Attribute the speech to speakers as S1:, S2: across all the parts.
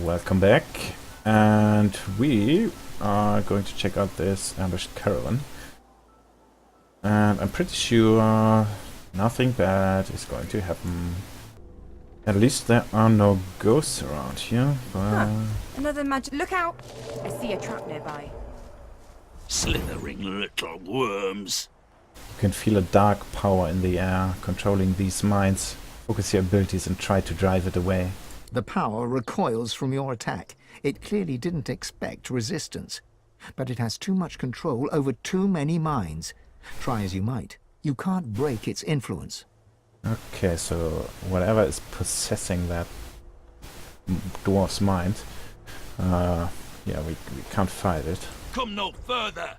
S1: Welcome back, and we are going to check out this ambushed caravan. And I'm pretty sure nothing bad is going to happen. At least there are no ghosts around here, but...
S2: Another magic. Look out! I see a trap nearby.
S3: Slithering little worms.
S1: You can feel a dark power in the air controlling these mines. Focus your abilities and try to drive it away.
S4: The power recoils from your attack. It clearly didn't expect resistance. But it has too much control over too many minds. Try as you might, you can't break its influence.
S1: Okay, so whatever is possessing that dwarf's mind, yeah, we can't fight it.
S3: Come no further.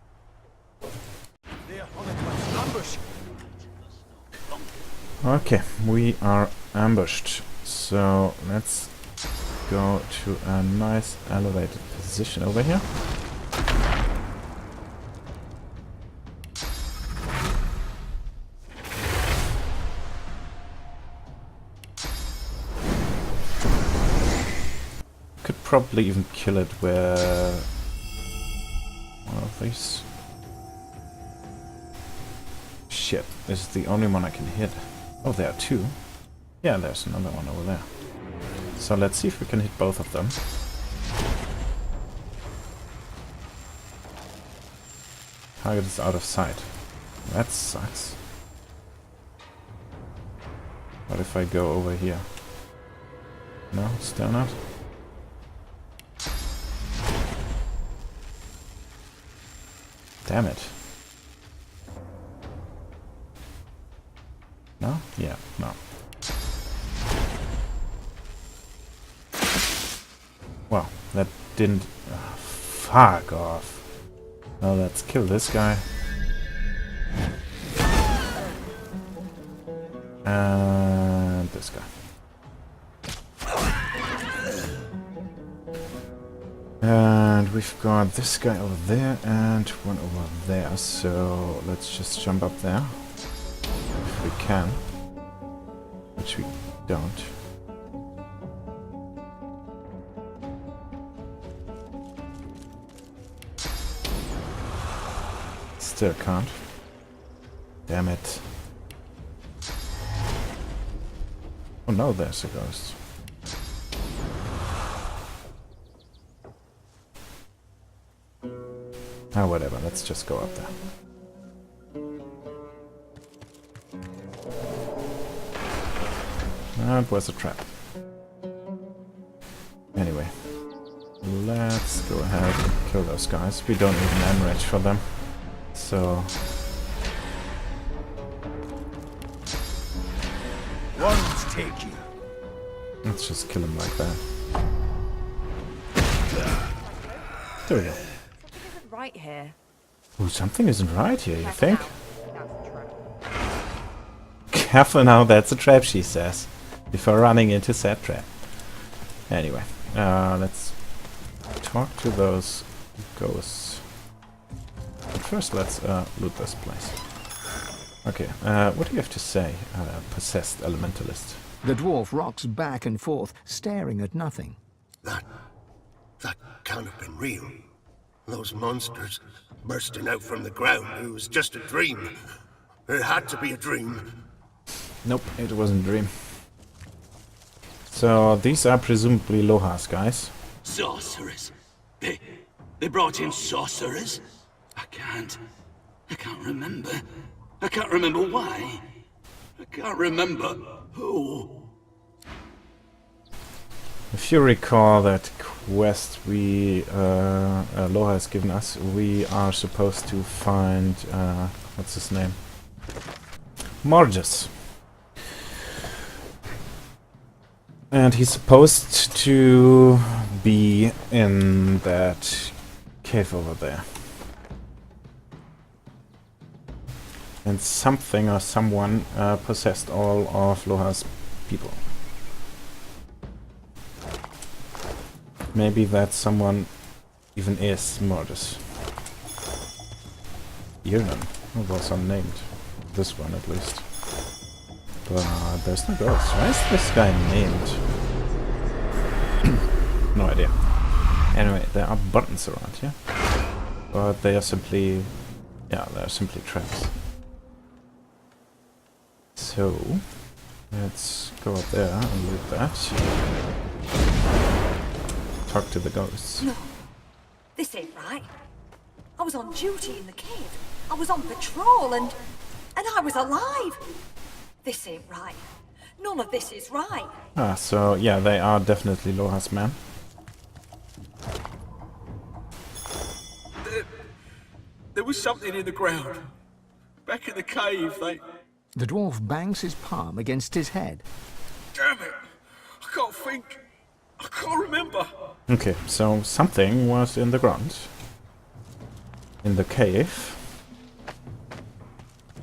S1: Okay, we are ambushed. So let's go to a nice elevated position over here. Could probably even kill it with one of these. Shit, this is the only one I can hit. Oh, there are two. Yeah, there's another one over there. So let's see if we can hit both of them. Target is out of sight. That sucks. What if I go over here? No, still not. Damn it. No? Yeah, no. Well, that didn't... fuck off. Now let's kill this guy. And this guy. And we've got this guy over there and one over there. So let's just jump up there. If we can. Which we don't. Still can't. Damn it. Oh no, there's a ghost. Ah, whatever, let's just go up there. That was a trap. Anyway, let's go ahead and kill those guys. We don't need an enrage for them. So...
S3: One's take you.
S1: let's just kill him like that. There we go.
S2: Something isn't right here.
S1: Ooh, something isn't right here, you
S2: Check
S1: think?
S2: it out. That's a trap.
S1: Careful now, that's a trap, she says. Before running into said trap. Anyway, let's talk to those ghosts. But first, let's loot this place. Okay, what do you have to say, possessed elementalist?
S4: The dwarf rocks back and forth, staring at nothing.
S5: That can't have been real. Those monsters bursting out from the ground, it was just a dream. It had to be a dream.
S1: Nope, it wasn't a dream. So, these are presumably Lohse guys.
S3: Sorcerers. They brought in sorcerers? I can't remember. I can't remember why. I can't remember who.
S1: If you recall that quest Lohse has given us, we are supposed to find, what's his name? Morgus. And he's supposed to be in that cave over there. And something or someone possessed all of Lohse's people. Maybe that someone even is Morgus. Irnan was unnamed. This one at least. But there's no ghost. Why is this guy named? No idea. Anyway, there are buttons around here. But they are simply... yeah, they are simply traps. So... let's go up there and loot that. Talk to the ghosts.
S6: No, this ain't right. I was on duty in the cave. I was on patrol and I was alive. This ain't right. None of this is right.
S1: Ah, so yeah, they are definitely Lohse's men.
S3: There was something in the ground. Back in the cave, they...
S4: The dwarf bangs his palm against his head.
S3: Damn it! I can't think. I can't remember.
S1: Okay, so something was in the ground. In the cave.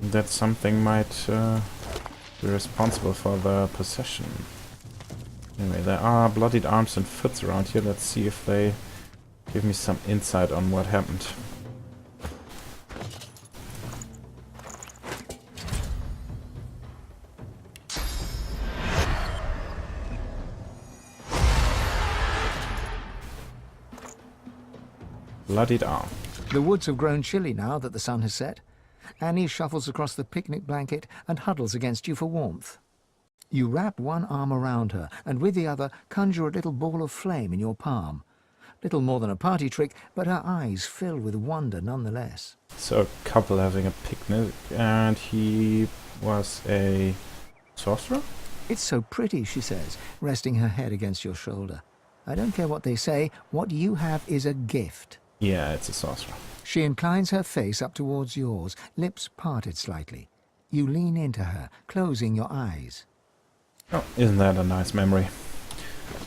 S1: That something might be responsible for the possession. Anyway, there are bloodied arms and foots around here. Let's see if they give me some insight on what happened. Bloodied arm.
S4: The woods have grown chilly now that the sun has set. Annie shuffles across the picnic blanket and huddles against you for warmth. You wrap one arm around her and with the other conjure a little ball of flame in your palm. Little more than a party trick, but her eyes fill with wonder nonetheless.
S1: So a couple having a picnic, and he was a sorcerer?
S4: It's so pretty, she says, resting her head against your shoulder. I don't care what they say, what you have is a gift.
S1: Yeah, it's a sorcerer.
S4: She inclines her face up towards yours, lips parted slightly. You lean into her, closing your eyes.
S1: Oh, isn't that a nice memory?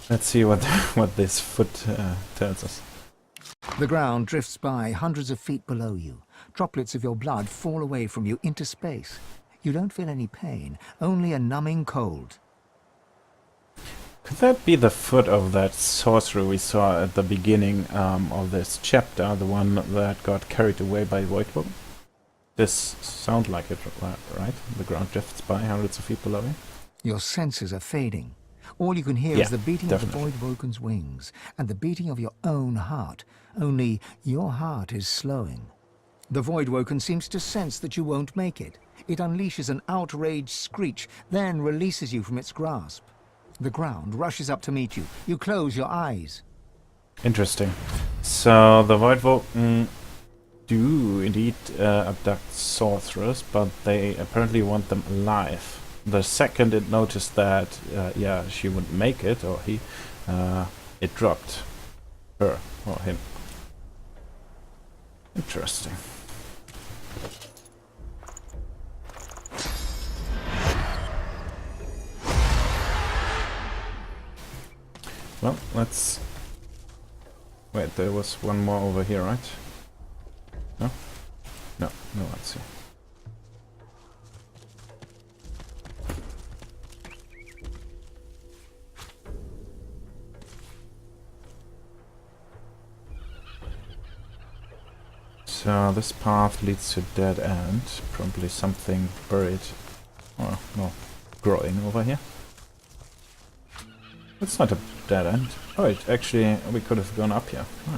S1: Let's see what what this foot tells us.
S4: The ground drifts by hundreds of feet below you. Droplets of your blood fall away from you into space. You don't feel any pain, only a numbing cold.
S1: Could that be the foot of that sorcerer we saw at the beginning of this chapter, the one that got carried away by Voidwolf? This sounds like it, right? The ground drifts by hundreds of feet below you.
S4: Your senses are fading. All you can hear is the beating
S1: definitely.
S4: of the Voidwoken's wings and the beating of your own heart, only your heart is slowing. The Voidwoken seems to sense that you won't make it. It unleashes an outraged screech, then releases you from its grasp. The ground rushes up to meet you. You close your eyes.
S1: Interesting. So the Voidwoken do indeed abduct sorcerers, but they apparently want them alive. The second it noticed that, yeah, she wouldn't make it, or he, it dropped her, or him. Interesting. Well, let's... wait, there was one more over here, right? No? No, no one's here. So this path leads to a dead end. Probably something buried, or no, growing over here. It's not a dead end. Oh, it actually, we could have gone up here. Huh.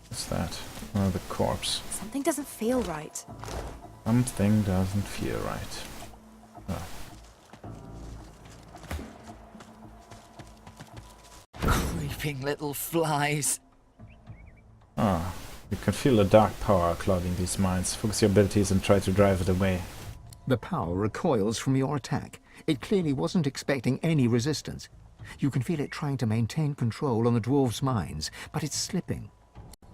S1: What's that? Oh, the corpse.
S2: Something doesn't feel right.
S1: Something doesn't feel right. Oh.
S7: Creeping little flies.
S1: Ah, you can feel a dark power clouding these minds. Focus your abilities and try to drive it away.
S4: The power recoils from your attack. It clearly wasn't expecting any resistance. You can feel it trying to maintain control on the dwarves' minds, but it's slipping.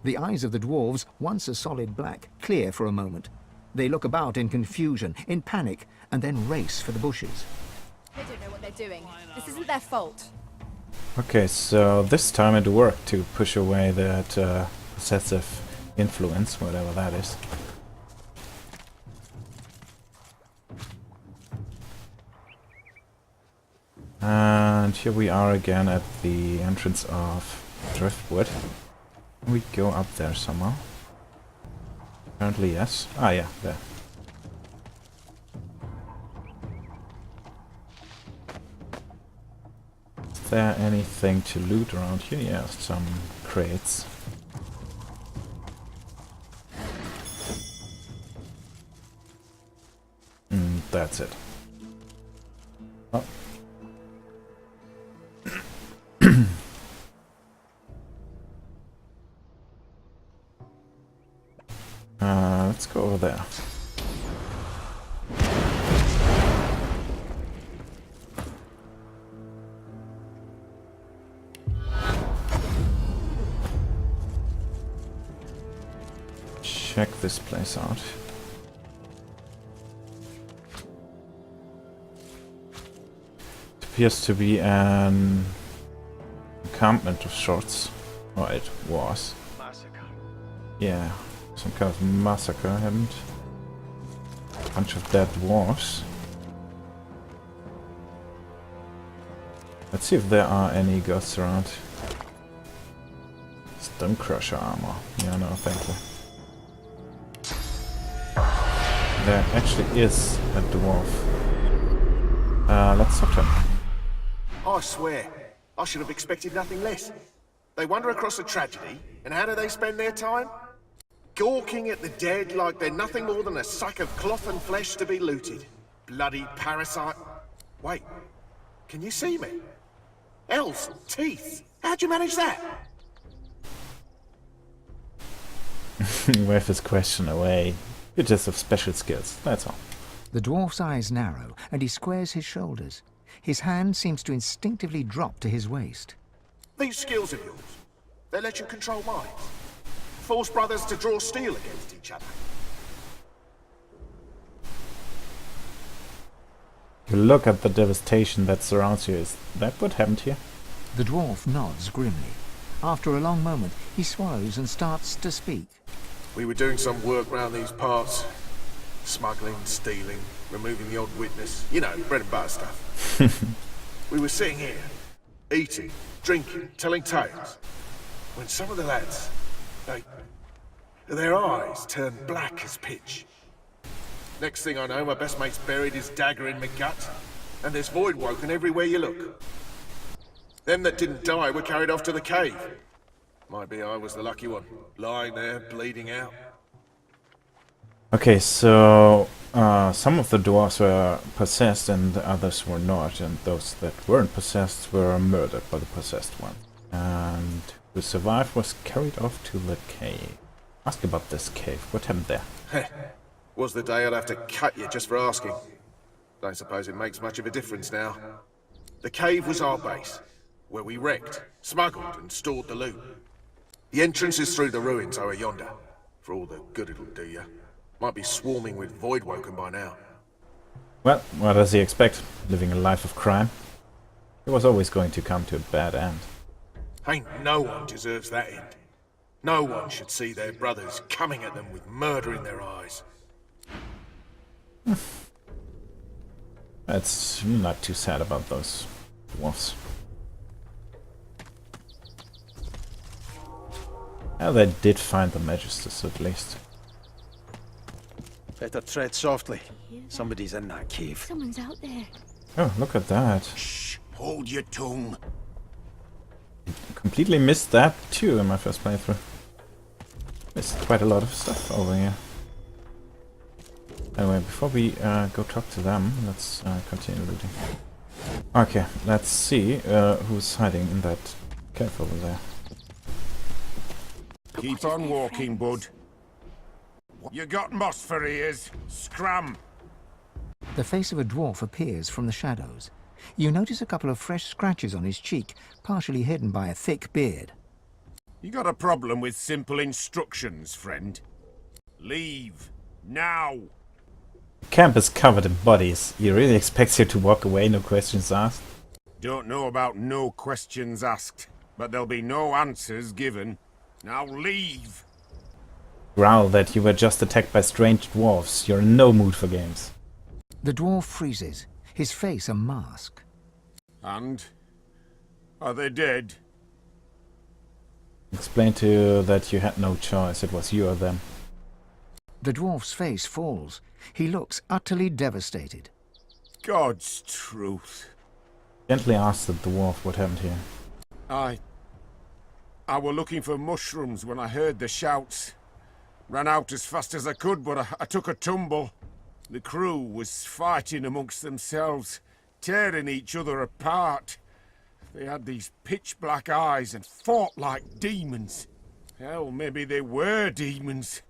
S4: The eyes of the dwarves, once a solid black, clear for a moment. They look about in confusion, in panic, and then race for the bushes.
S2: They don't know what they're doing. This isn't their fault.
S1: Okay, so this time it worked to push away that possessive influence, whatever that is. And here we are again at the entrance of Driftwood. We go up there somehow. Apparently yes. Ah yeah, there. Is there anything to loot around here? Yeah, some crates. That's it. Oh. Let's go over there. Check this place out. It appears to be an encampment of sorts. Or it was. Yeah, some kind of massacre happened. A bunch of dead dwarves. Let's see if there are any ghosts around. Stone Crusher armor. Yeah, no, thank you. There actually is a dwarf. Let's talk to him.
S5: I swear, I should have expected nothing less. They wander across a tragedy, and how do they spend their time? Gawking at the dead like they're nothing more than a sack of cloth and flesh to be looted. Bloody parasite. Wait, can you see me? Elves, teeth. How'd you manage that?
S1: Wave his question away. You're just have special skills, that's all.
S4: The dwarf's eyes narrow, and he squares his shoulders. His hand seems to instinctively drop to his waist.
S5: These skills of yours, they let you control minds. Force brothers to draw steel against each other.
S1: You look at the devastation that surrounds you. Is that what happened here?
S4: The dwarf nods grimly. After a long moment, he swallows and starts to speak.
S5: We were doing some work round these parts. Smuggling, stealing, removing the odd witness. You know, bread and butter stuff. We were sitting here, eating, drinking, telling tales. When some of the lads, their eyes turned black as pitch. Next thing I know, my best mate's buried his dagger in my gut, and there's void woken everywhere you look. Them that didn't die were carried off to the cave. Might be I was the lucky one, lying there, bleeding out.
S1: Okay, so some of the dwarves were possessed and the others were not, and those that weren't possessed were murdered by the possessed one. And who survived was carried off to the cave. Ask about this cave. What happened there?
S5: Was the day I'd have to cut you just for asking. Don't suppose it makes much of a difference now. The cave was our base, where we wrecked, smuggled and stored the loot. The entrance is through the ruins over yonder, for all the good it'll do you. Might be swarming with void woken by now.
S1: Well, what does he expect? Living a life of crime? It was always going to come to a bad end.
S5: Ain't no one deserves that end. No one should see their brothers coming at them with murder in their eyes.
S1: That's not too sad about those dwarfs. Well, they did find the Magisters at least.
S8: Better tread softly. Somebody's in that cave.
S2: Someone's out there.
S1: Oh, look at that.
S5: Shh! Hold your tongue.
S1: Completely missed that too in my first playthrough. Missed quite a lot of stuff over here. Anyway, before we go talk to them, let's continue looting. Okay, let's see who's hiding in that cave over there.
S9: Keep on walking, bud. You got moss for ears. Scram!
S4: The face of a dwarf appears from the shadows. You notice a couple of fresh scratches on his cheek, partially hidden by a thick beard.
S9: You got a problem with simple instructions, friend? Leave. Now!
S1: Camp is covered in bodies. He really expects you to walk away, no questions asked?
S9: Don't know about no questions asked, but there'll be no answers given. Now leave!
S1: Growl that you were just attacked by strange dwarves. You're in no mood for games.
S4: The dwarf freezes, his face a mask.
S9: And? Are they dead?
S1: Explain to you that you had no choice. It was you or them.
S4: The dwarf's face falls. He looks utterly devastated.
S9: God's truth.
S1: Gently asked the dwarf what happened here.
S9: I were looking for mushrooms when I heard the shouts. Ran out as fast as I could, but I took a tumble. The crew was fighting amongst themselves, tearing each other apart. They had these pitch-black eyes and fought like demons. Hell, maybe they were demons.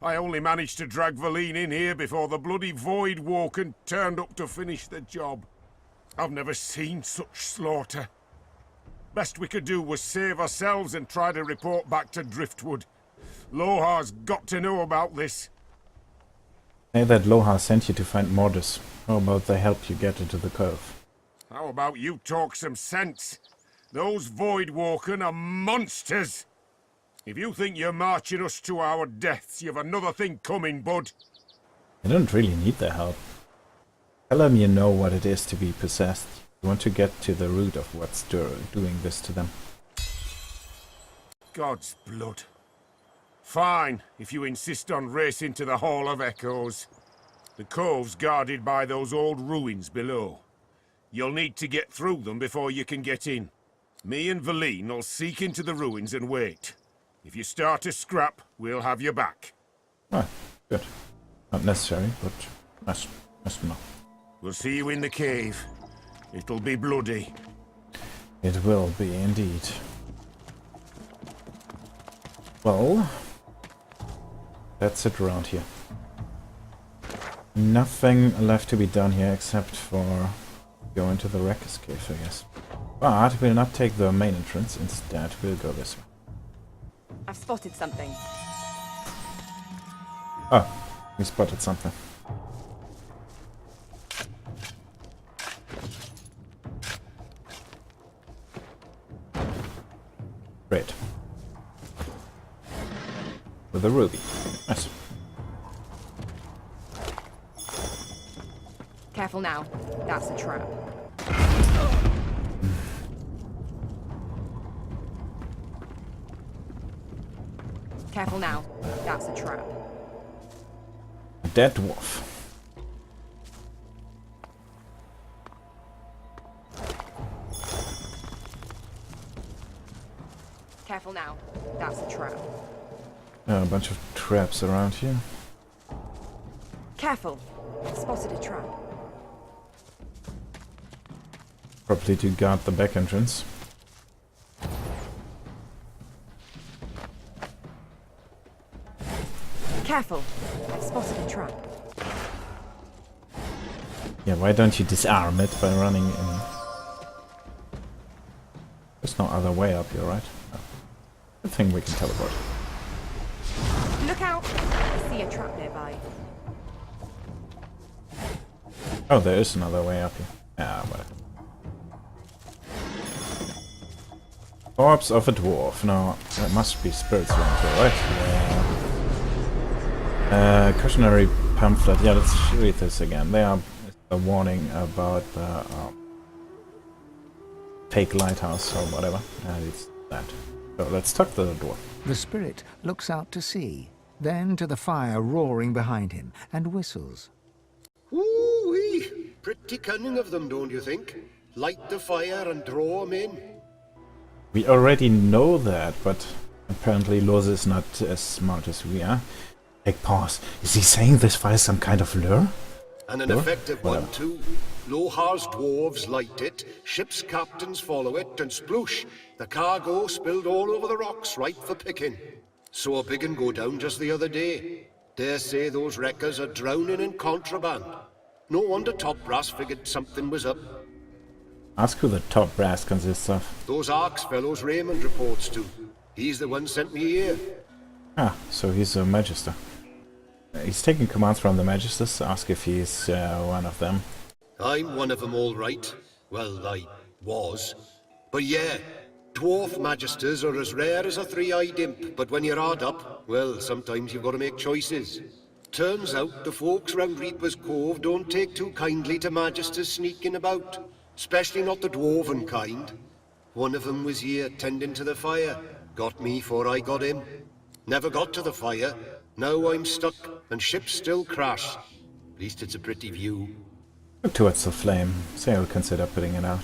S9: I only managed to drag Valine in here before the bloody Void Woken turned up to finish the job. I've never seen such slaughter. Best we could do was save ourselves and try to report back to Driftwood. Lohar's got to know about this.
S1: Say that Lohse sent you to find Mortis. How about they help you get into the cove?
S9: How about you talk some sense? Those Voidwoken are monsters! If you think you're marching us to our deaths, you've another thing coming, bud.
S1: You don't really need their help. Tell them you know what it is to be possessed. You want to get to the root of what's doing this to them.
S9: God's blood. Fine, if you insist on racing to the Hall of Echoes. The cove's guarded by those old ruins below. You'll need to get through them before you can get in. Me and Valine will seek into the ruins and wait. If you start to scrap, we'll have you back.
S1: Ah, good. Not necessary, but nice to know.
S9: We'll see you in the cave. It'll be bloody.
S1: It will be indeed. Well, that's it around here. Nothing left to be done here except for go into the Wrecker's Cave, I guess. But we'll not take the main entrance. Instead, we'll go this way.
S2: I've spotted something.
S1: Oh, we spotted something. Great. With a ruby. Nice.
S2: Careful now. That's a trap. Careful now. That's a trap.
S1: Dead dwarf.
S2: Careful now. That's a trap.
S1: A bunch of traps around here.
S2: Careful. I've spotted a trap.
S1: Probably to guard the back entrance.
S2: Careful. I've spotted a trap.
S1: Yeah, why don't you disarm it by running in? There's no other way up here, right? No. I think we can teleport.
S2: Look out! I see a trap nearby.
S1: Oh, there is another way up here. Ah, whatever. Corpse of a dwarf. No, there must be spirits around here, right? Yeah. Cautionary pamphlet. Yeah, let's read this again. They are a warning about the fake lighthouse or whatever. It's that. So let's talk to the dwarf.
S4: The spirit looks out to sea, then to the fire roaring behind him, and whistles.
S10: Ooh-wee! Pretty cunning of them, don't you think? Light the fire and draw 'em in.
S1: We already know that, but apparently Lohse is not as smart as we are. Take pause. Is he saying this via some kind of lure?
S10: And an effective one, too. Lohar's dwarves light it, ship's captains follow it, and sploosh, the cargo spilled all over the rocks, ripe for picking. Saw a big un go down just the other day. Dare say those wreckers are drowning in contraband. No wonder Top Brass figured something was up.
S1: Ask who the top brass consists of.
S10: Those Arks fellows Raymond reports to. He's the one sent me here.
S1: Ah, so he's a Magister. He's taking commands from the Magisters. Ask if he's one of them.
S10: I'm one of them, all right. Well, I was. But yeah, dwarf magisters are as rare as a three-eyed imp, but when you're hard up, well, sometimes you've got to make choices. Turns out the folks round Reaper's Cove don't take too kindly to magisters sneaking about. Especially not the dwarven kind. One of them was here tending to the fire. Got me 'fore I got him. Never got to the fire. Now I'm stuck, and ships still crash. At least it's a pretty view.
S1: Look towards the flame. Say I'll consider putting it out.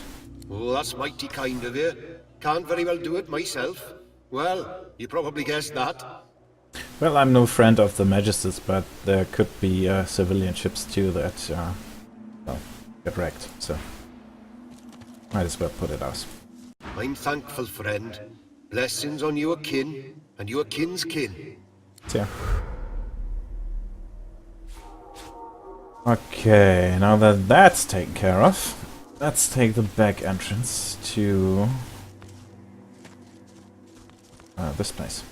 S10: Oh, that's mighty kind of you. Can't very well do it myself. Well, you probably guessed that.
S1: Well, I'm no friend of the Magisters, but there could be civilian ships too that, well, get wrecked, so might as well put it out.
S10: I'm thankful, friend. Blessings on your kin, and your kin's kin.
S1: Yeah. Okay, now that that's taken care of, let's take the back entrance to this place.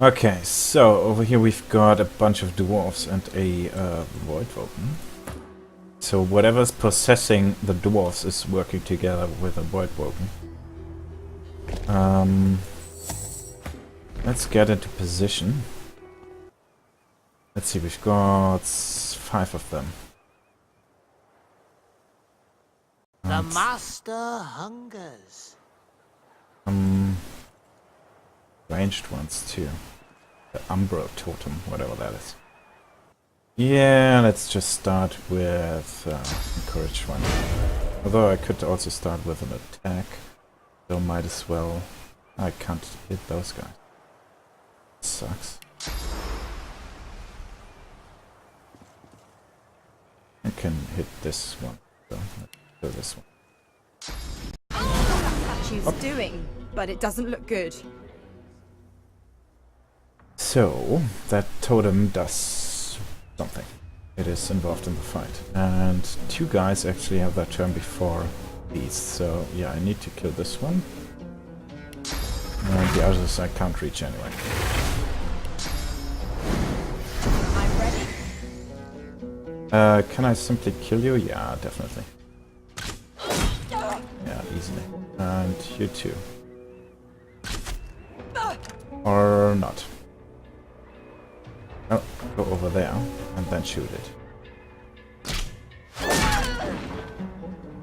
S1: Okay, so over here we've got a bunch of dwarves and a void woken. So whatever's possessing the dwarves is working together with a void woken. Let's get into position. Let's see, we've got 5 of them.
S11: The master hungers.
S1: Ranged ones too. The Umbro Totem, whatever that is. Yeah, let's just start with Encouraged one. Although I could also start with an attack. So might as well. I can't hit those guys. Sucks. I can hit this one. So let's do this one.
S2: What statue's doing, but it doesn't look good.
S1: So, that totem does something. It is involved in the fight. And 2 guys actually have their turn before these. So, yeah, I need to kill this one. And the others I can't reach anyway.
S2: I'm ready.
S1: Can I simply kill you? Yeah, definitely. Yeah, easily. And you too. Or not. Oh, go over there and then shoot it.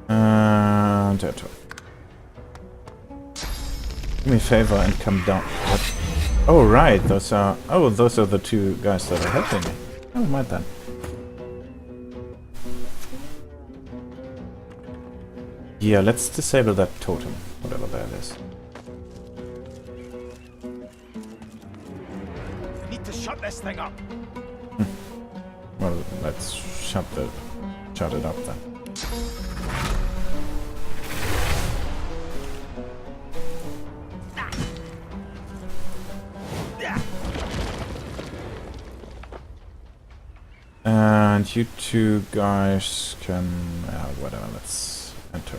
S1: And that one. Do me a favor and come down. What? Oh right, those are the 2 guys that are helping me. Never mind then. Yeah, let's disable that totem, whatever that is.
S11: Need to shut this thing up.
S1: Well, let's shut it up then. And you 2 guys can whatever, let's enter.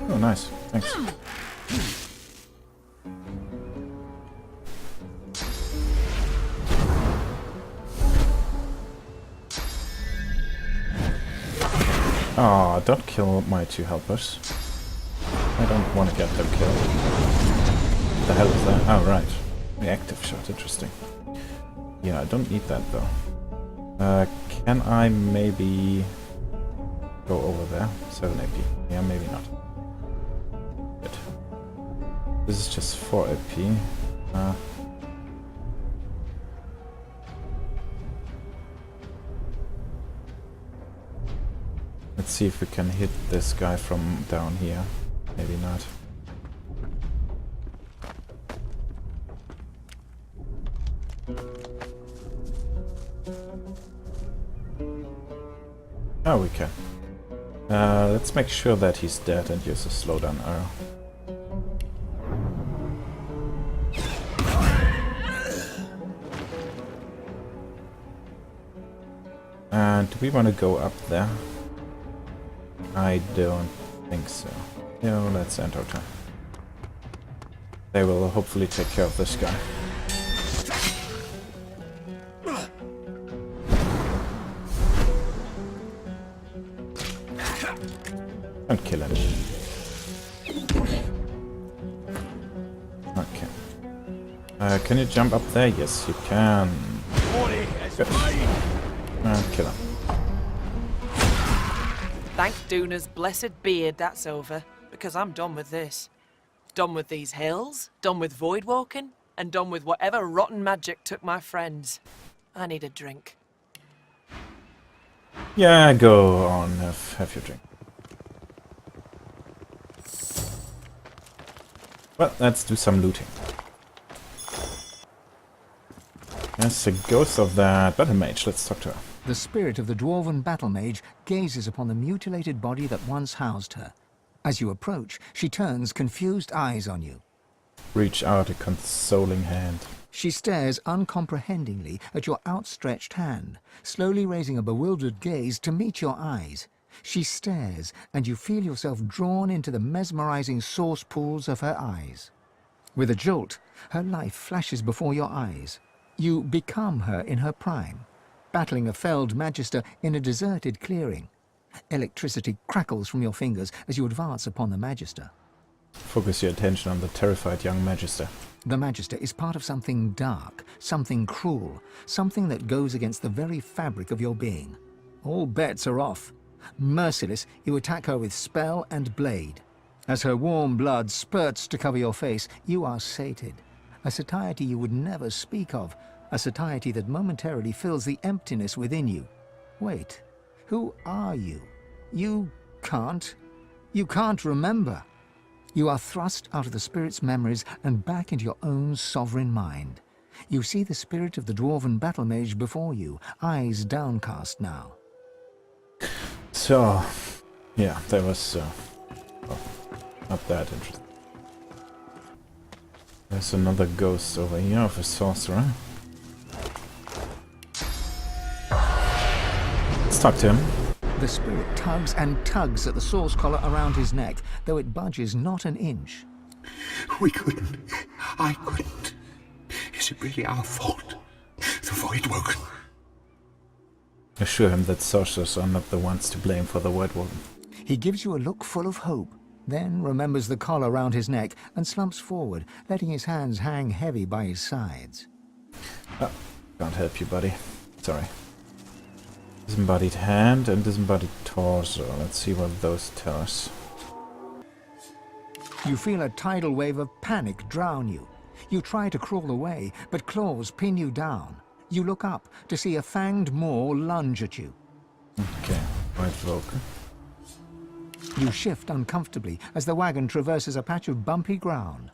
S1: Oh nice, thanks. Oh, don't kill my 2 helpers. I don't want to get them killed. What the hell is that? Oh, right. Reactive shot, interesting. Yeah, I don't need that though. Can I maybe go over there? 7 AP. Yeah, maybe not. Good. This is just 4 AP. Let's see if we can hit this guy from down here. Maybe not. Oh, we can. Let's make sure that he's dead and use a slowdown arrow. And do we want to go up there? I don't think so. No, let's end our turn. They will hopefully take care of this guy. And kill him. Okay. Can you jump up there? Yes, you can. Good. And kill him.
S12: Thank Duna's blessed beard that's over, because I'm done with this. Done with these hills, done with void walking, and done with whatever rotten magic took my friends. I need a drink.
S1: Yeah, go on, have your drink. Well, let's do some looting. There's a ghost of that battle mage. Let's talk to her.
S4: The spirit of the dwarven battle mage gazes upon the mutilated body that once housed her. As you approach, she turns confused eyes on you.
S1: Reach out a consoling hand.
S4: She stares uncomprehendingly at your outstretched hand, slowly raising a bewildered gaze to meet your eyes. She stares, and you feel yourself drawn into the mesmerizing source pools of her eyes. With a jolt, her life flashes before your eyes. You become her in her prime, battling a felled magister in a deserted clearing. Electricity crackles from your fingers as you advance upon the magister.
S1: Focus your attention on the terrified young magister.
S4: The magister is part of something dark, something cruel, something that goes against the very fabric of your being. All bets are off. Merciless, you attack her with spell and blade. As her warm blood spurts to cover your face, you are sated. A satiety you would never speak of, a satiety that momentarily fills the emptiness within you. Wait, who are you? You can't remember. You are thrust out of the spirit's memories and back into your own sovereign mind. You see the spirit of the dwarven battle mage before you, eyes downcast now.
S1: So, yeah, that was not that interesting. There's another ghost over here of a sorcerer. Let's talk to him.
S4: The spirit tugs and tugs at the source collar around his neck, though it budges not an inch.
S3: We couldn't. I couldn't. Is it really our fault? The Void Woken.
S1: Assure him that sorcerers are not the ones to blame for the Void Woken.
S4: He gives you a look full of hope, then remembers the collar round his neck and slumps forward, letting his hands hang heavy by his sides.
S1: Oh, can't help you, buddy. Sorry. Disembodied hand and disembodied torso. Let's see what those tell us.
S4: You feel a tidal wave of panic drown you. You try to crawl away, but claws pin you down. You look up to see a fanged maw lunge at you.
S1: Okay, White Vulcan.
S4: You shift uncomfortably as the wagon traverses a patch of bumpy ground.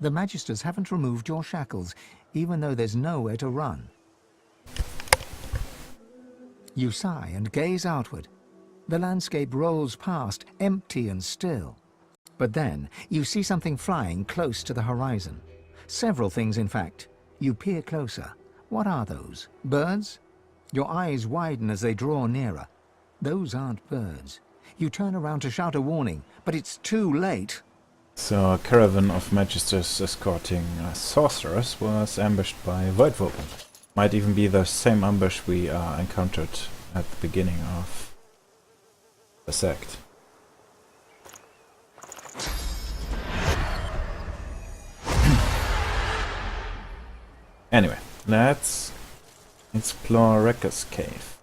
S4: The Magisters haven't removed your shackles, even though there's nowhere to run. You sigh and gaze outward. The landscape rolls past, empty and still. But then, you see something flying close to the horizon. Several things, in fact. You peer closer. What are those? Birds? Your eyes widen as they draw nearer. Those aren't birds. You turn around to shout a warning, but it's too late.
S1: So a caravan of magisters escorting sorcerers was ambushed by Void Vulcan. Might even be the same ambush we encountered at the beginning of the sect. Anyway, let's explore Rekka's cave.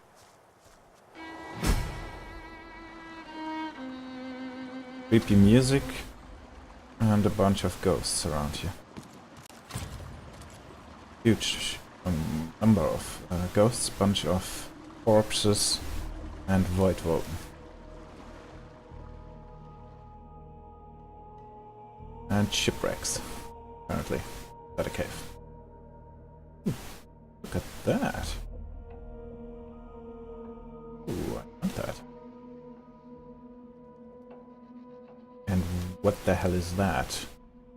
S1: Creepy music and a bunch of ghosts around here. Huge number of ghosts, bunch of corpses, and Void Vulcan. And shipwrecks, apparently, at a cave. Look at that. Ooh, I want that. And what the hell is that?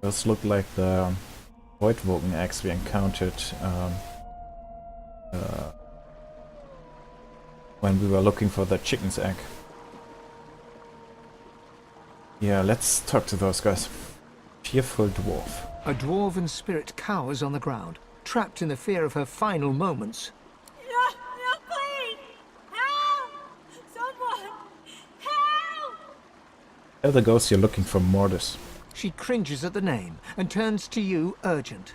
S1: Those look like the Void Vulcan eggs we encountered when we were looking for the chicken's egg. Yeah, let's talk to those guys. Fearful dwarf.
S4: A dwarven spirit cowers on the ground, trapped in the fear of her final moments.
S6: No, please! Help! Someone! Help!
S1: Tell the ghost you're looking for Mortis.
S4: She cringes at the name and turns to you, urgent.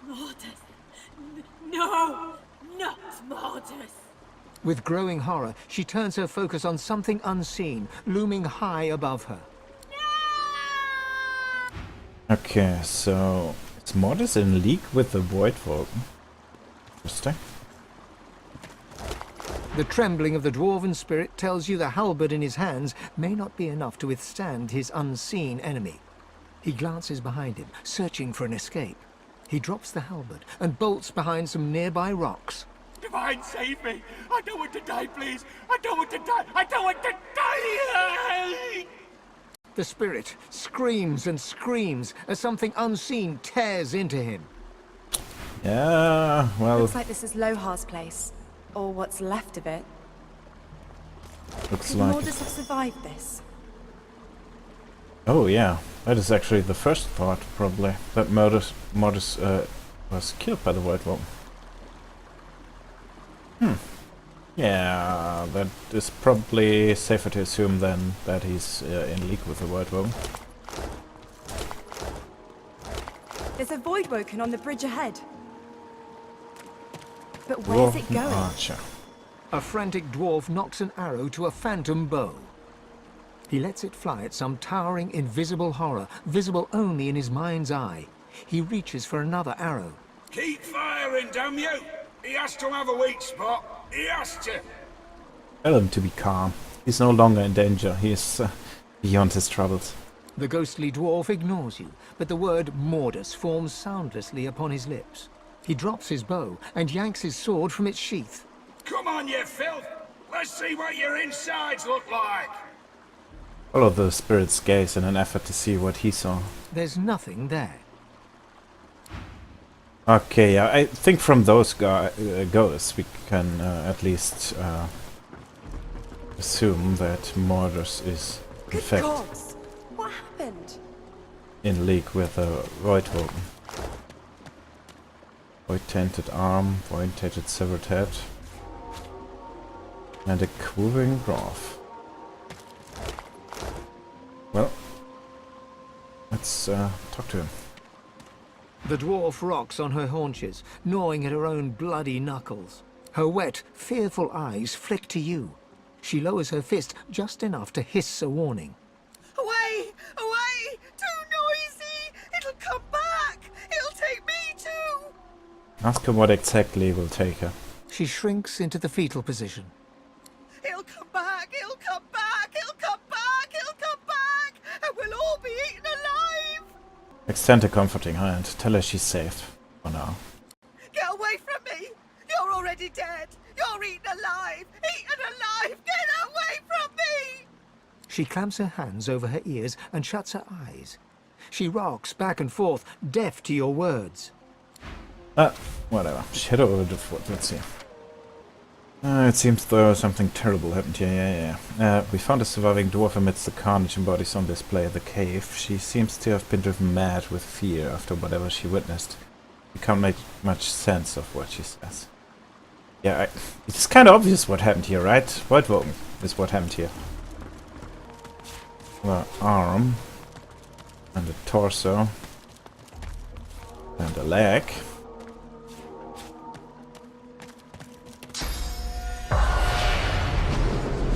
S6: Mortis! No! Not Mortis!
S4: With growing horror, she turns her focus on something unseen, looming high above her.
S1: Okay, so is Mortis in league with the Void Vulcan? Interesting.
S4: The trembling of the dwarven spirit tells you the halberd in his hands may not be enough to withstand his unseen enemy. He glances behind him, searching for an escape. He drops the halberd and bolts behind some nearby rocks.
S11: Divine, save me! I don't want to die, please! I don't want to die! I don't want to die!
S4: The spirit screams and screams as something unseen tears into him.
S1: Yeah, well,
S2: Looks like this is Loha's place. Or what's left of it.
S1: looks
S2: Could
S1: like
S2: Mortis have survived this?
S1: Oh yeah, that is actually the first thought, probably. That Mortis was killed by the Void Vulcan. Yeah, that is probably safer to assume then that he's in league with the Void Vulcan.
S2: There's a Voidwoken on the bridge ahead. But where's it
S1: Dwarven
S2: going?
S1: Archer.
S4: A frantic dwarf knocks an arrow to a phantom bow. He lets it fly at some towering, invisible horror, visible only in his mind's eye. He reaches for another arrow.
S9: Keep firing, damn you! He has to have a weak spot. He has to.
S1: Tell him to be calm. He's no longer in danger. He is beyond his troubles.
S4: The ghostly dwarf ignores you, but the word Mortis forms soundlessly upon his lips. He drops his bow and yanks his sword from its sheath.
S9: Come on, you filth! Let's see what your insides look like!
S1: Follow the spirit's gaze in an effort to see what he saw.
S4: There's nothing there.
S1: Okay, yeah, I think from those ghosts we can at least assume that Mortis is in
S2: Good
S1: fact
S2: gods! What happened?
S1: in league with the Void Vulcan. Void-tainted arm, void-tainted severed head, and a quivering dwarf. Well, let's talk to him.
S4: The dwarf rocks on her haunches, gnawing at her own bloody knuckles. Her wet, fearful eyes flick to you. She lowers her fist just enough to hiss a warning.
S6: Away! Away! Too noisy! It'll come back! It'll take me too!
S1: Ask her what exactly will take her.
S4: She shrinks into the fetal position.
S6: It'll come back! It'll come back! It'll come back! It'll come back! And we'll all be eaten alive!
S1: Extend a comforting hand. Tell her she's safe. For now.
S6: Get away from me! You're already dead! You're eaten alive! Eaten alive! Get away from me!
S4: She clamps her hands over her ears and shuts her eyes. She rocks back and forth, deaf to your words.
S1: Whatever. Shadow over the fort. Let's see. It seems though something terrible happened here. Yeah. We found a surviving dwarf amidst the carnage and bodies on display at the cave. She seems to have been driven mad with fear after whatever she witnessed. We can't make much sense of what she says. Yeah, it's kind of obvious what happened here, right? Void Vulcan is what happened here. The arm, and the torso, and the leg.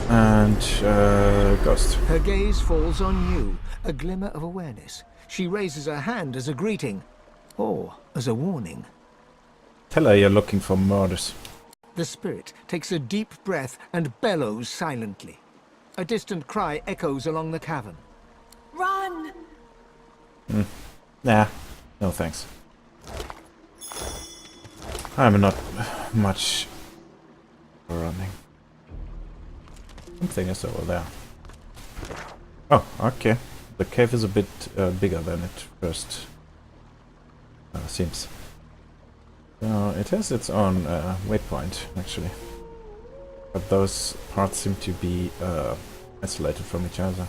S1: And ghost.
S4: Her gaze falls on you, a glimmer of awareness. She raises her hand as a greeting, or as a warning.
S1: Tell her you're looking for Mortis.
S4: The spirit takes a deep breath and bellows silently. A distant cry echoes along the cavern.
S6: Run!
S1: Nah, no thanks. I'm not much for running. Something is over there. Oh, okay. The cave is a bit bigger than it first seems. So it has its own waypoint, actually. But those parts seem to be isolated from each other.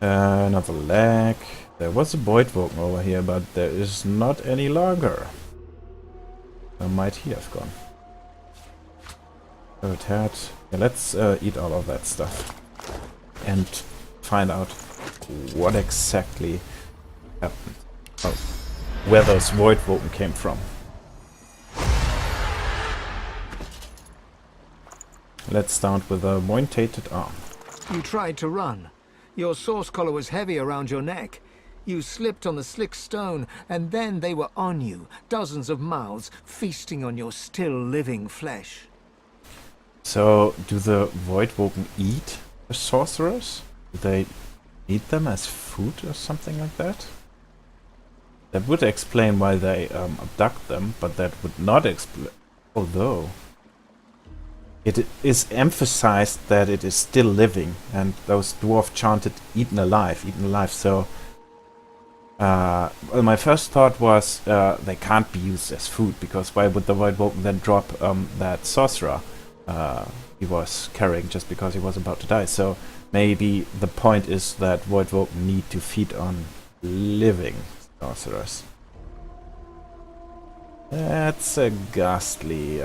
S1: Another leg. There was a Void Vulcan over here, but there is not any longer. Where might he have gone? Third head. Yeah, let's eat all of that stuff. And find out what exactly happened. Oh, where those Void Vulcan came from. Let's start with a void-tainted arm.
S4: You tried to run. Your source collar was heavy around your neck. You slipped on the slick stone, and then they were on you, dozens of mouths feasting on your still living flesh.
S1: So, do the Voidwoken eat the sorcerers? Do they eat them as food or something like that? That would explain why they abduct them, but that would not explain... Although... It is emphasized that it is still living, and those dwarf chanted eaten alive, so... well, my first thought was they can't be used as food, because why would the Voidwoken then drop that sorcerer he was carrying just because he was about to die? So maybe the point is that Voidwoken need to feed on living sorcerers. That's a ghastly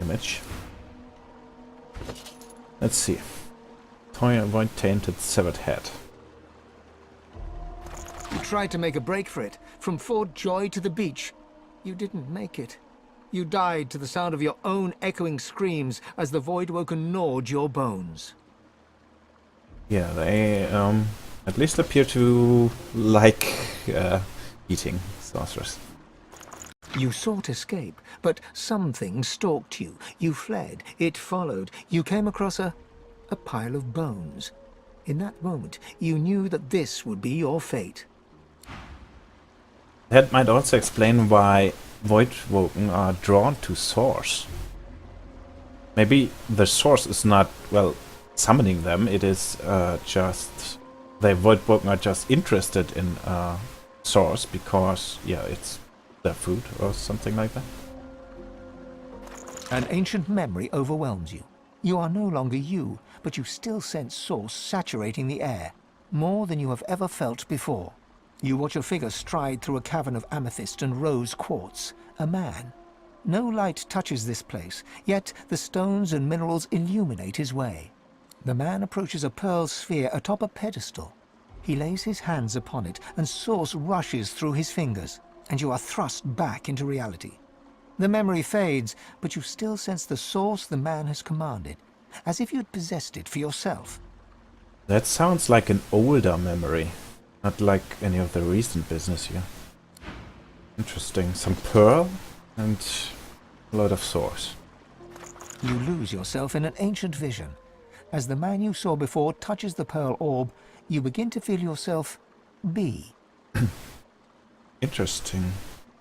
S1: image. Let's see. Toy avoid tainted severed head.
S4: You tried to make a break for it, from Fort Joy to the beach. You didn't make it. You died to the sound of your own echoing screams as the Voidwoken gnawed your bones.
S1: Yeah, they at least appear to like eating sorcerers.
S4: You sought escape, but something stalked you. You fled, it followed. You came across a pile of bones. In that moment, you knew that this would be your fate.
S1: That might also explain why Voidwoken are drawn to Source. Maybe the Source is not, well, summoning them, it is just... The Voidwoken are just interested in Source because, yeah, it's their food or something like that.
S4: An ancient memory overwhelms you. You are no longer you, but you still sense Source saturating the air, more than you have ever felt before. You watch a figure stride through a cavern of amethyst and rose quartz. A man. No light touches this place, yet the stones and minerals illuminate his way. The man approaches a pearl sphere atop a pedestal. He lays his hands upon it, and Source rushes through his fingers, and you are thrust back into reality. The memory fades, but you still sense the Source the man has commanded, as if you'd possessed it for yourself.
S1: That sounds like an older memory, not like any of the recent business here. Interesting. Some pearl and a lot of Source.
S4: You lose yourself in an ancient vision. As the man you saw before touches the pearl orb, you begin to feel yourself be.
S1: Interesting.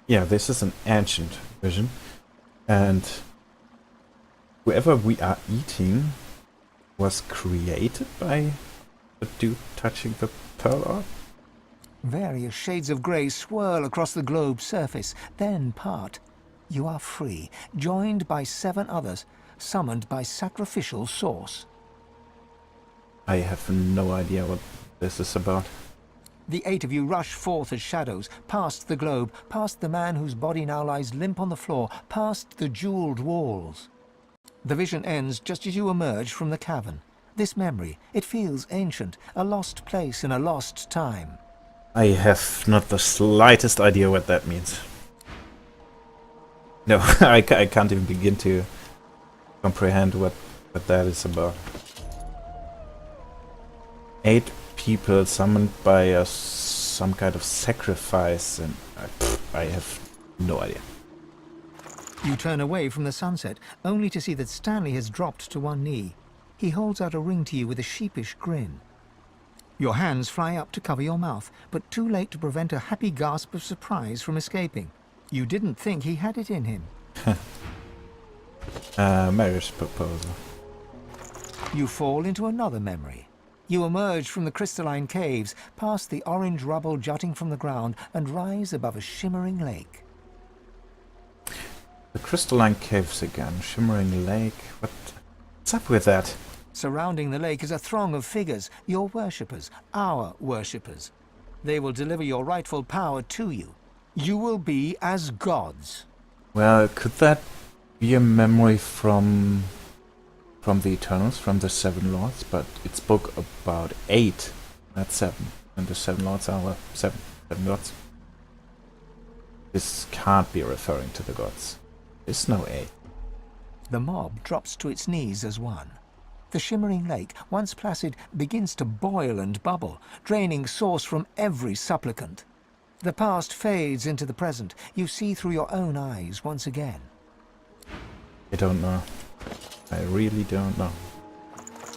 S1: Yeah, this is an ancient vision. And whoever we are eating was created by the dude touching the pearl orb?
S4: Various shades of grey swirl across the globe's surface, then part. You are free, joined by 7 others, summoned by sacrificial Source.
S1: I have no idea what this is about.
S4: The 8 of you rush forth as shadows, past the globe, past the man whose body now lies limp on the floor, past the jeweled walls. The vision ends just as you emerge from the cavern. This memory, it feels ancient, a lost place in a lost time.
S1: I have not the slightest idea what that means. No, I can't even begin to comprehend what that is about. 8 people summoned by some kind of sacrifice, and I have no idea.
S4: You turn away from the sunset, only to see that Stanley has dropped to one knee. He holds out a ring to you with a sheepish grin. Your hands fly up to cover your mouth, but too late to prevent a happy gasp of surprise from escaping. You didn't think he had it in him.
S1: Marriage proposal.
S4: You fall into another memory. You emerge from the crystalline caves, past the orange rubble jutting from the ground, and rise above a shimmering lake.
S1: The crystalline caves again, shimmering lake. What's up with that?
S4: Surrounding the lake is a throng of figures, your worshippers, our worshippers. They will deliver your rightful power to you. You will be as gods.
S1: Well, could that be a memory from the Eternals, from the 7 Lords? But it spoke about 8, not 7. And the 7 Lords are, well, 7 gods. This can't be referring to the gods. There's no 8.
S4: The mob drops to its knees as one. The shimmering lake, once placid, begins to boil and bubble, draining source from every supplicant. The past fades into the present. You see through your own eyes once again.
S1: I don't know. I really don't know.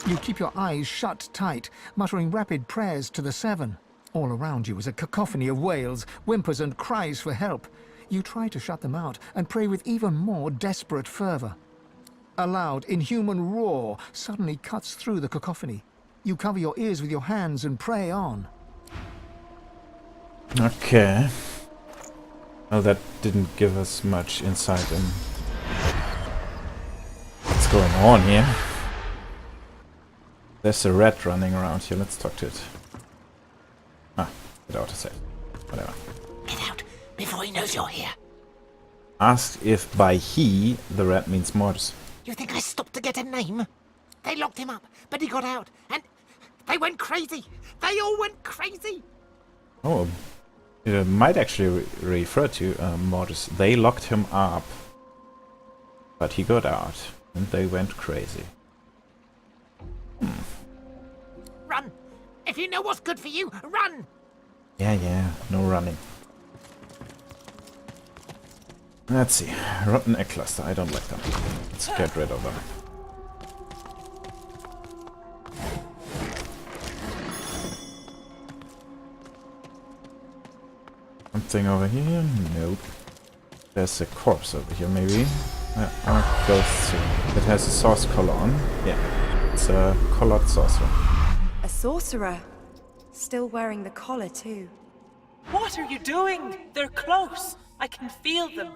S4: You keep your eyes shut tight, muttering rapid prayers to the Seven. All around you is a cacophony of wails, whimpers and cries for help. You try to shut them out and pray with even more desperate fervor. A loud, inhuman roar suddenly cuts through the cacophony. You cover your ears with your hands and pray on.
S1: Okay. Well, that didn't give us much insight in what's going on here. There's a rat running around here. Let's talk to it. Ah, get out of sight. Whatever.
S7: Get out before he knows you're here.
S1: Ask if by he the rat means Mortis.
S7: You think I stopped to get a name? They locked him up, but he got out, and they went crazy. They all went crazy.
S1: Oh, it might actually refer to Mortis. They locked him up, but he got out, and they went crazy.
S7: Run! If you know what's good for you, run!
S1: Yeah, no running. Let's see. Rotten egg cluster. I don't like them. Let's get rid of them. Something over here? Nope. There's a corpse over here, maybe. I'll go see. It has a sauce collar on. Yeah. It's a collared saucer.
S2: A sorcerer. Still wearing the collar, too.
S12: What are you doing? They're close. I can feel them.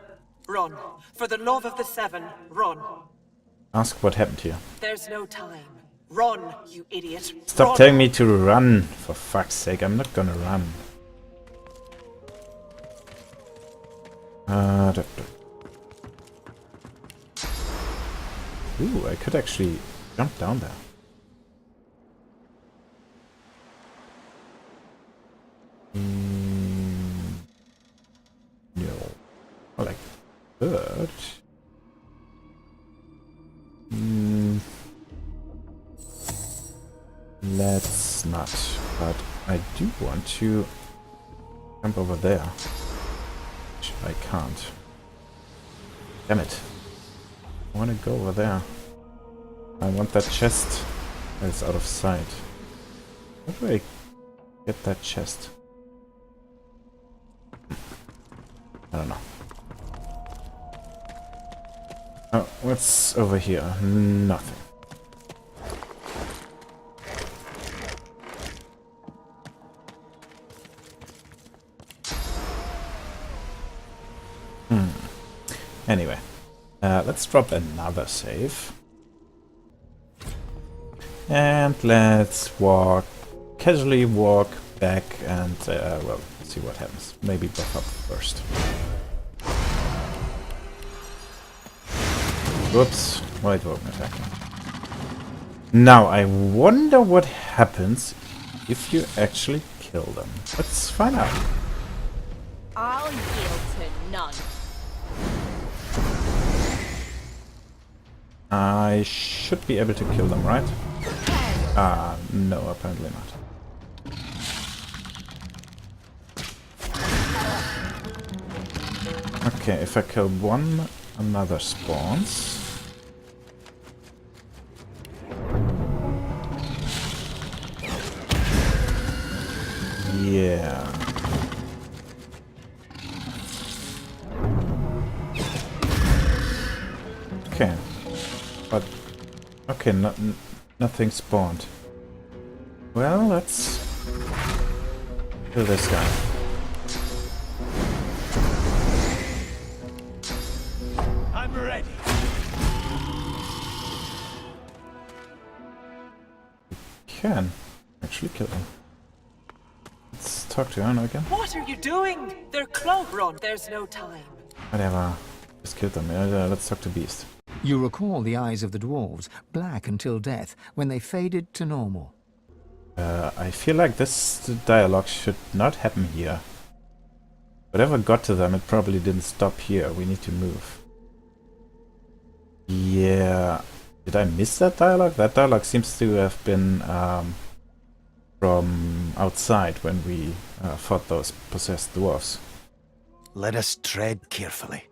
S12: Run. For the love of the Seven, run.
S1: Ask what happened here.
S12: There's no time. Run, you idiot.
S1: Stop
S12: Run.
S1: telling me to run, for fuck's sake. I'm not gonna run. Ooh, I could actually jump down there. No. I like bird. Let's not. But I do want to jump over there. Which I can't. Damn it. I want to go over there. I want that chest that's out of sight. How do I get that chest? I don't know. Oh, what's over here? Nothing. Anyway, let's drop another save. And let's casually walk back and, well, see what happens. Maybe buff up first. Whoops, White Woken attack. Now, I wonder what happens if you actually kill them. Let's find out.
S2: I'll yield to none.
S1: I should be able to kill them, right? No, apparently not. Okay, if I kill one, another spawns. Yeah. Okay. But okay, nothing spawned. Well, let's kill this guy.
S11: I'm ready.
S1: Can actually kill him. Let's talk to Anna again.
S12: What are you doing? They're close. Run. There's no time.
S1: Whatever. Just kill them. Let's talk to Beast.
S4: You recall the eyes of the dwarves, black until death, when they faded to normal.
S1: I feel like this dialogue should not happen here. Whatever got to them, it probably didn't stop here. We need to move. Yeah. Did I miss that dialogue? That dialogue seems to have been from outside when we fought those possessed dwarfs.
S8: Let us tread carefully.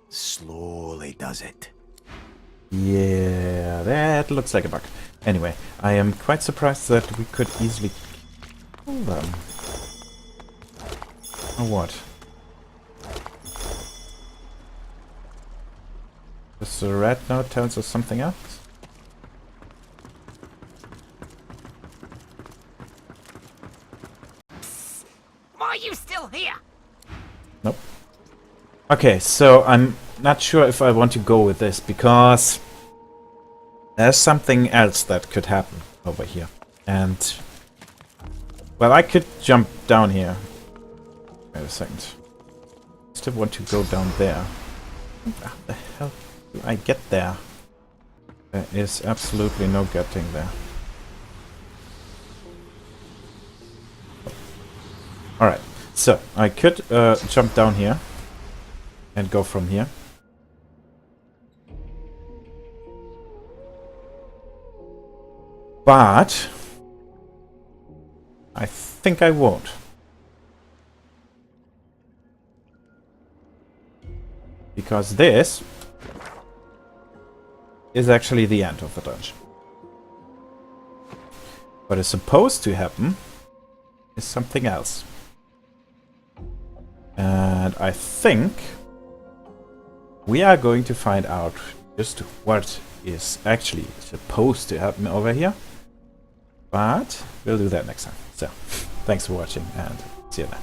S8: Slowly does it.
S1: Yeah, that looks like a bug. Anyway, I am quite surprised that we could easily kill them. Or what? Does the red note tells us something else?
S7: Why are you still here?
S1: Nope. Okay, so I'm not sure if I want to go with this, because there's something else that could happen over here. And, well, I could jump down here. Wait a second. Still want to go down there. How the hell do I get there? There is absolutely no getting there. Alright, so I could jump down here and go from here. But I think I won't. Because this is actually the end of the dungeon. What is supposed to happen is something else. And I think we are going to find out just what is actually supposed to happen over here. But we'll do that next time. So, thanks for watching and see you then.